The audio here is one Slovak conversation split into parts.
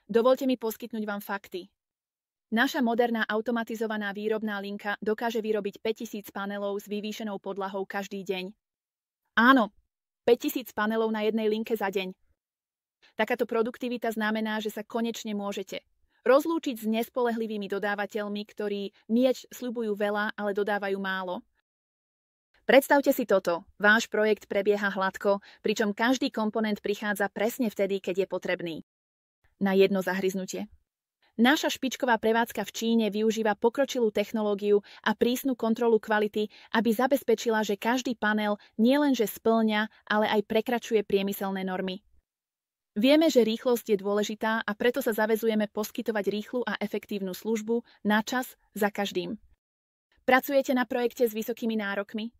Dovoľte mi poskytnúť vám fakty. Naša moderná automatizovaná výrobná linka dokáže vyrobiť 5000 panelov s vyvýšenou podlahou každý deň. Áno, 5000 panelov na jednej linke za deň. Takáto produktivita znamená, že sa konečne môžete rozlúčiť s nespolehlivými dodávateľmi, ktorí nieč sľubujú veľa, ale dodávajú málo. Predstavte si toto. Váš projekt prebieha hladko, pričom každý komponent prichádza presne vtedy, keď je potrebný. Na jedno zahryznutie. Naša špičková prevádzka v Číne využíva pokročilú technológiu a prísnu kontrolu kvality, aby zabezpečila, že každý panel nielenže spĺňa, ale aj prekračuje priemyselné normy. Vieme, že rýchlosť je dôležitá a preto sa zaväzujeme poskytovať rýchlu a efektívnu službu na čas za každým. Pracujete na projekte s vysokými nárokmi?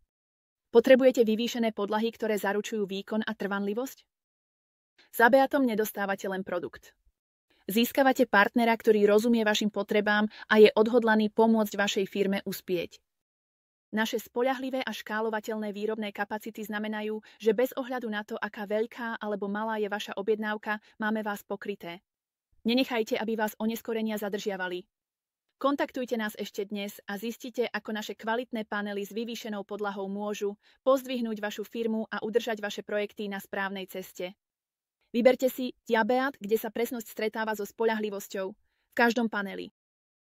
Potrebujete vyvýšené podlahy, ktoré zaručujú výkon a trvanlivosť? Za Beatom nedostávate len produkt. Získavate partnera, ktorý rozumie vašim potrebám a je odhodlaný pomôcť vašej firme uspieť. Naše spoľahlivé a škálovateľné výrobné kapacity znamenajú, že bez ohľadu na to, aká veľká alebo malá je vaša objednávka, máme vás pokryté. Nenechajte, aby vás oneskorenia zadržiavali. Kontaktujte nás ešte dnes a zistite, ako naše kvalitné panely s vyvýšenou podlahou môžu pozdvihnúť vašu firmu a udržať vaše projekty na správnej ceste. Vyberte si Beat, kde sa presnosť stretáva so spoľahlivosťou v každom paneli.